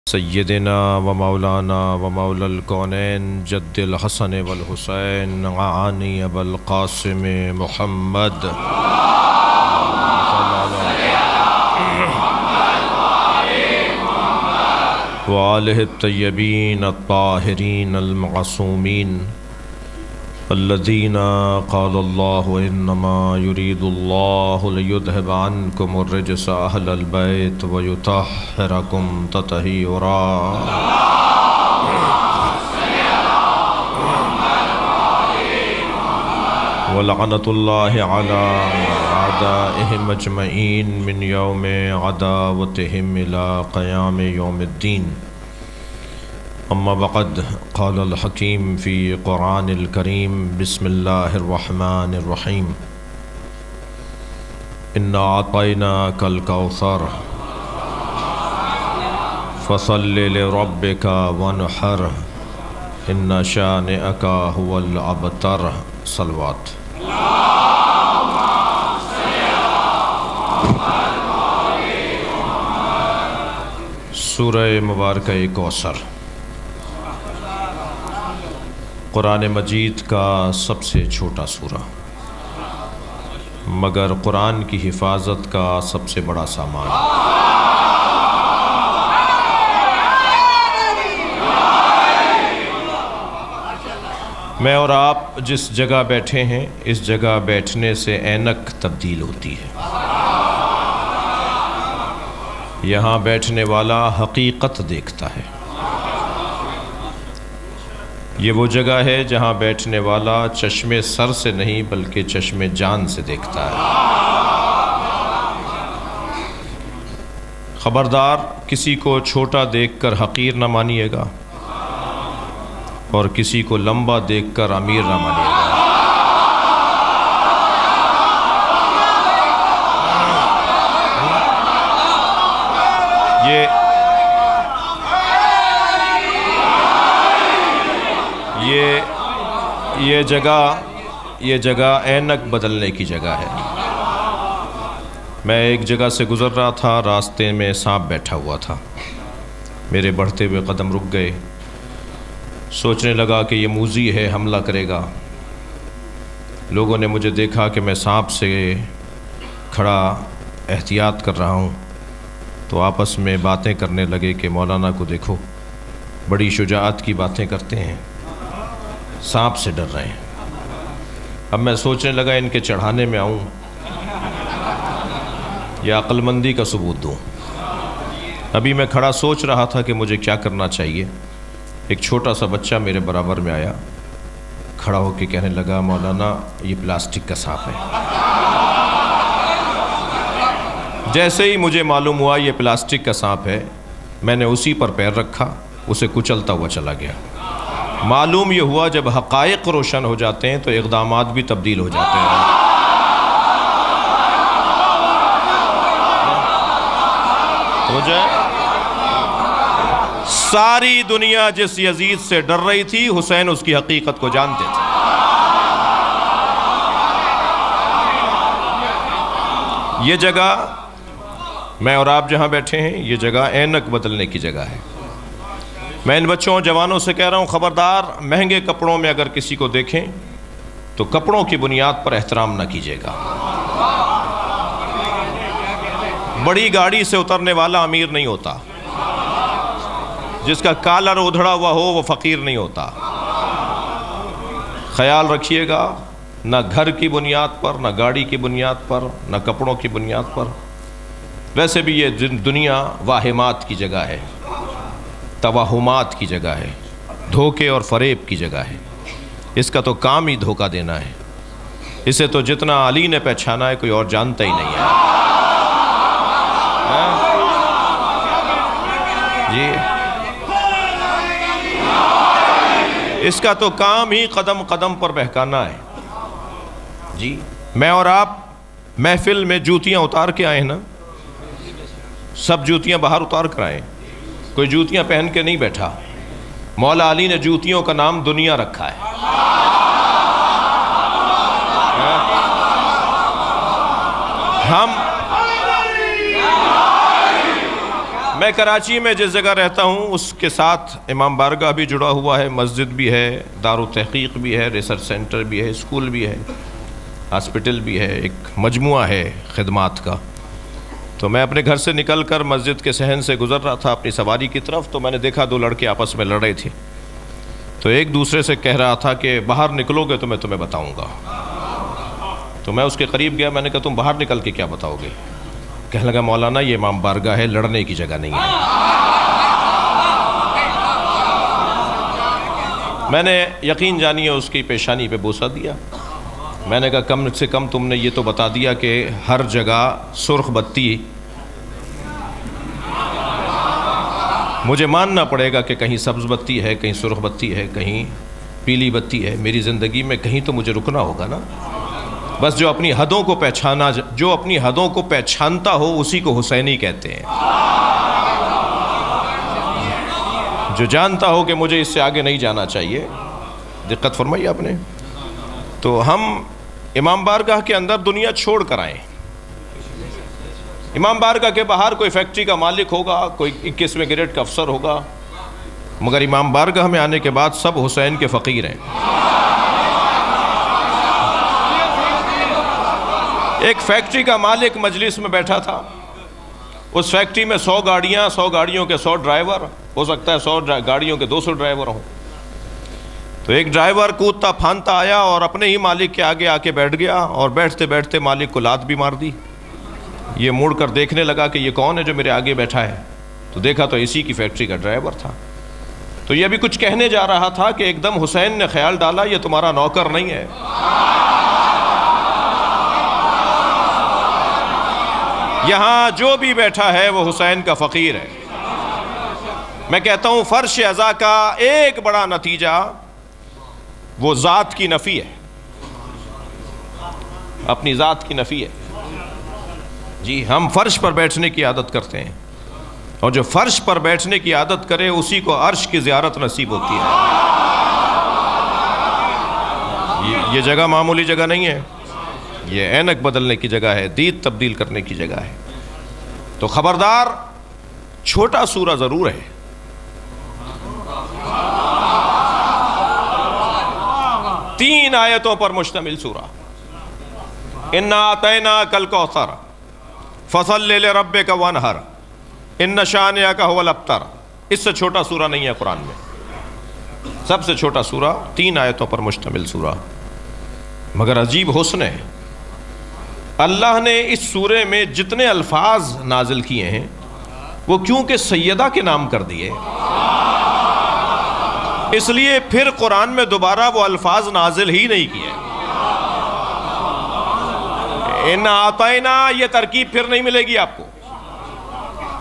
سیدنا و مولانا و مولا الکونین جد الحسن والحسین عانی ابوالقاسم محمد وآلہ الطیبین الطاہرین المعصومین الذین قال اللہ انما یرید اللہ لیذہب عنکم الرجس اہل البیت ویطہرکم تطہیرا ولعنۃ اللہ علی اعدائہم اجمعین من یوم عداوتہم الی قیام یوم الدین اما بعد قال الحکیم فی قرآن الکریم بسم اللہ الرحمن الرحیم انا اعطیناک الکوثر فصل لربک وانحر ان شانئک هو الابتر صلوات سورہ مبارکہ کوثر قرآن مجید کا سب سے چھوٹا سورہ مگر قرآن کی حفاظت کا سب سے بڑا سامان۔ میں اور آپ جس جگہ بیٹھے ہیں اس جگہ بیٹھنے سے اینک تبدیل ہوتی ہے۔ یہاں بیٹھنے والا حقیقت دیکھتا ہے۔ یہ وہ جگہ ہے جہاں بیٹھنے والا چشم سر سے نہیں بلکہ چشم جان سے دیکھتا ہے۔ خبردار کسی کو چھوٹا دیکھ کر حقیر نہ مانیے گا اور کسی کو لمبا دیکھ کر امیر نہ مانیے گا۔ یہ جگہ اینک بدلنے کی جگہ ہے۔ میں ایک جگہ سے گزر رہا تھا، راستے میں سانپ بیٹھا ہوا تھا۔ میرے بڑھتے ہوئے قدم رک گئے، سوچنے لگا کہ یہ موذی ہے، حملہ کرے گا۔ لوگوں نے مجھے دیکھا کہ میں سانپ سے کھڑا احتیاط کر رہا ہوں تو آپس میں باتیں کرنے لگے کہ مولانا کو دیکھو، بڑی شجاعت کی باتیں کرتے ہیں، سانپ سے ڈر رہے ہیں۔ اب میں سوچنے لگا ان کے چڑھانے میں آؤں یا عقل مندی کا ثبوت دوں۔ ابھی میں کھڑا سوچ رہا تھا کہ مجھے کیا کرنا چاہیے، ایک چھوٹا سا بچہ میرے برابر میں آیا، کھڑا ہو کے کہنے لگا مولانا یہ پلاسٹک کا سانپ ہے۔ جیسے ہی مجھے معلوم ہوا یہ پلاسٹک کا سانپ ہے، میں نے اسی پر پیر رکھا، اسے کچلتا ہوا چلا گیا۔ معلوم یہ ہوا جب حقائق روشن ہو جاتے ہیں تو اقدامات بھی تبدیل ہو جاتے ہیں۔ ساری دنیا جس یزید سے ڈر رہی تھی، حسین اس کی حقیقت کو جانتے تھے۔ یہ جگہ میں اور آپ جہاں بیٹھے ہیں، یہ جگہ اینک بدلنے کی جگہ ہے۔ میں ان بچوں جوانوں سے کہہ رہا ہوں خبردار مہنگے کپڑوں میں اگر کسی کو دیکھیں تو کپڑوں کی بنیاد پر احترام نہ کیجیے گا۔ بڑی گاڑی سے اترنے والا امیر نہیں ہوتا، جس کا کالر ادھڑا ہوا ہو وہ فقیر نہیں ہوتا۔ خیال رکھیے گا، نہ گھر کی بنیاد پر، نہ گاڑی کی بنیاد پر، نہ کپڑوں کی بنیاد پر۔ ویسے بھی یہ دنیا واہمات کی جگہ ہے، توہمات کی جگہ ہے، دھوکے اور فریب کی جگہ ہے۔ اس کا تو کام ہی دھوکہ دینا ہے۔ اسے تو جتنا علی نے پہچانا ہے کوئی اور جانتا ہی نہیں ہے۔ جی اس کا تو کام ہی قدم قدم پر بہکانا ہے۔ جی میں اور آپ محفل میں جوتیاں اتار کے آئے ہیں نا، سب جوتیاں باہر اتار کر آئے، کوئی جوتیاں پہن کے نہیں بیٹھا۔ مولا علی نے جوتیوں کا نام دنیا رکھا ہے۔ میں کراچی میں جس جگہ رہتا ہوں اس کے ساتھ امام بارگاہ بھی جڑا ہوا ہے، مسجد بھی ہے، دارالتحقیق بھی ہے، ریسرچ سینٹر بھی ہے، اسکول بھی ہے، ہاسپٹل بھی ہے، ایک مجموعہ ہے خدمات کا۔ تو میں اپنے گھر سے نکل کر مسجد کے صحن سے گزر رہا تھا اپنی سواری کی طرف، تو میں نے دیکھا دو لڑکے آپس میں لڑ رہے تھے۔ تو ایک دوسرے سے کہہ رہا تھا کہ باہر نکلو گے تو میں تمہیں بتاؤں گا۔ تو میں اس کے قریب گیا، میں نے کہا تم باہر نکل کے کیا بتاؤ گے؟ کہنے لگا مولانا یہ امام بارگاہ ہے، لڑنے کی جگہ نہیں ہے۔ میں نے یقین جانیے اس کی پیشانی پہ بوسہ دیا۔ میں نے کہا کم سے کم تم نے یہ تو بتا دیا کہ ہر جگہ سرخ بتی، مجھے ماننا پڑے گا کہ کہیں سبز بتی ہے، کہیں سرخ بتی ہے، کہیں پیلی بتی ہے۔ میری زندگی میں کہیں تو مجھے رکنا ہوگا نا۔ بس جو اپنی حدوں کو جو اپنی حدوں کو پہچانتا ہو اسی کو حسینی کہتے ہیں۔ جو جانتا ہو کہ مجھے اس سے آگے نہیں جانا چاہیے، دقت فرمائی آپ نے۔ تو ہم امام بارگاہ کے اندر دنیا چھوڑ کر آئیں۔ امام بارگاہ کے باہر کوئی فیکٹری کا مالک ہوگا، کوئی 21ویں گریڈ کا افسر ہوگا، مگر امام بارگاہ میں آنے کے بعد سب حسین کے فقیر ہیں۔ ایک فیکٹری کا مالک مجلس میں بیٹھا تھا، اس فیکٹری میں 100 گاڑیاں، 100 گاڑیوں کے 100 ڈرائیور، ہو سکتا ہے 100 گاڑیوں کے 200 ڈرائیور ہوں۔ تو ایک ڈرائیور کودتا پھاندتا آیا اور اپنے ہی مالک کے آگے آ کے بیٹھ گیا، اور بیٹھتے بیٹھتے مالک کو لات بھی مار دی۔ یہ مڑ کر دیکھنے لگا کہ یہ کون ہے جو میرے آگے بیٹھا ہے، تو دیکھا تو اسی کی فیکٹری کا ڈرائیور تھا۔ تو یہ ابھی کچھ کہنے جا رہا تھا کہ ایک دم حسین نے خیال ڈالا یہ تمہارا نوکر نہیں ہے، یہاں جو بھی بیٹھا ہے وہ حسین کا فقیر ہے۔ میں کہتا ہوں فرش ازا کا ایک بڑا نتیجہ وہ ذات کی نفی ہے، اپنی ذات کی نفی ہے۔ جی ہم فرش پر بیٹھنے کی عادت کرتے ہیں، اور جو فرش پر بیٹھنے کی عادت کرے اسی کو عرش کی زیارت نصیب ہوتی ہے۔ یہ جگہ معمولی جگہ نہیں ہے، یہ اینک بدلنے کی جگہ ہے، دید تبدیل کرنے کی جگہ ہے۔ تو خبردار چھوٹا سورہ ضرور ہے، تین آیتوں پر مشتمل سورہ، انا اعطیناک الکوثر فصل لربک وانحر ان شانئک هو الابتر۔ اس سے چھوٹا سورہ نہیں ہے قرآن میں، سب سے چھوٹا سورہ، تین آیتوں پر مشتمل سورہ۔ مگر عجیب حسن ہے، اللہ نے اس سورے میں جتنے الفاظ نازل کیے ہیں وہ کیونکہ سیدہ کے نام کر دیے، اس لیے پھر قرآن میں دوبارہ وہ الفاظ نازل ہی نہیں کیے۔ ان آتینا یہ ترکیب پھر نہیں ملے گی آپ کو،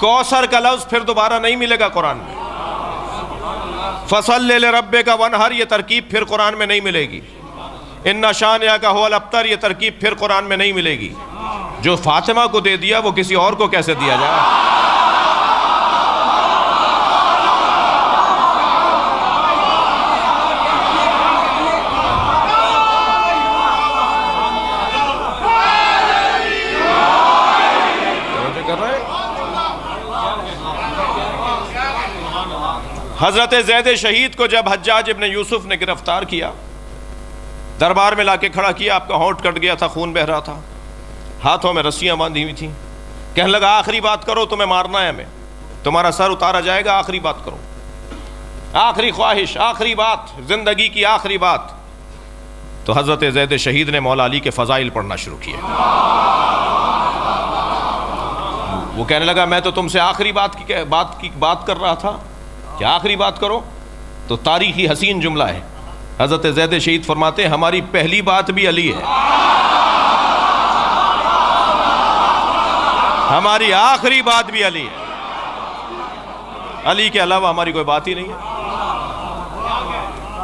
کوثر کا لفظ پھر دوبارہ نہیں ملے گا قرآن میں، فصل لربک وانحر یہ ترکیب پھر قرآن میں نہیں ملے گی، ان شانئک هو الابتر یہ ترکیب پھر قرآن میں نہیں ملے گی۔ جو فاطمہ کو دے دیا وہ کسی اور کو کیسے دیا جائے؟ حضرت زید شہید کو جب حجاج ابن یوسف نے گرفتار کیا، دربار میں لا کے کھڑا کیا، آپ کا ہونٹ کٹ گیا تھا، خون بہہ رہا تھا، ہاتھوں میں رسیاں باندھی ہوئی تھیں، کہنے لگا آخری بات کرو، تمہیں مارنا ہے ہمیں، تمہارا سر اتارا جائے گا، آخری بات کرو، آخری خواہش، آخری بات، زندگی کی آخری بات۔ تو حضرت زید شہید نے مولا علی کے فضائل پڑھنا شروع کیے۔ وہ کہنے لگا میں تو تم سے آخری بات کر رہا تھا کہ آخری بات کرو۔ تو تاریخی حسین جملہ ہے، حضرت زید شہید فرماتے ہیں ہماری پہلی بات بھی علی ہے، ہماری آخری بات بھی علی ہے، علی کے علاوہ ہماری کوئی بات ہی نہیں ہے۔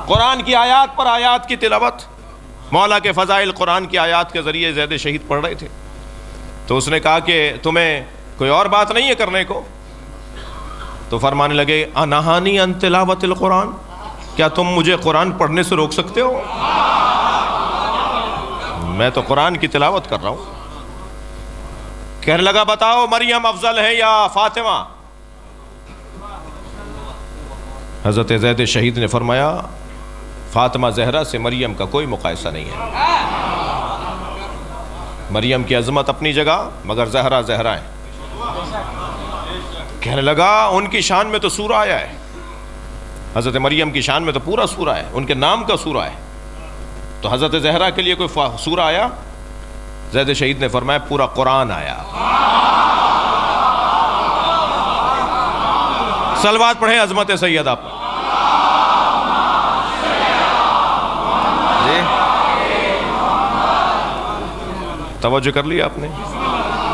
قرآن کی آیات پر آیات کی تلاوت، مولا کے فضائل قرآن کی آیات کے ذریعے زید شہید پڑھ رہے تھے۔ تو اس نے کہا کہ تمہیں کوئی اور بات نہیں ہے کرنے کو؟ تو فرمانے لگے انہانی ان تلاوت القرآن، کیا تم مجھے قرآن پڑھنے سے روک سکتے ہو؟ میں تو قرآن کی تلاوت کر رہا ہوں۔ کہنے لگا بتاؤ مریم افضل ہے یا فاطمہ؟ حضرت زید شہید نے فرمایا فاطمہ زہرا سے مریم کا کوئی مقایسہ نہیں ہے. مریم کی عظمت اپنی جگہ مگر زہرا زہرا ہے. کہنے لگا ان کی شان میں تو سورہ آیا ہے، حضرت مریم کی شان میں تو پورا سورہ ہے، ان کے نام کا سورہ ہے، تو حضرت زہرا کے لیے کوئی سورہ آیا؟ زید شہید نے فرمایا پورا قرآن آیا. صلوات پڑھیں عظمت سیدہ پر. جی توجہ کر لیا آپ نے؟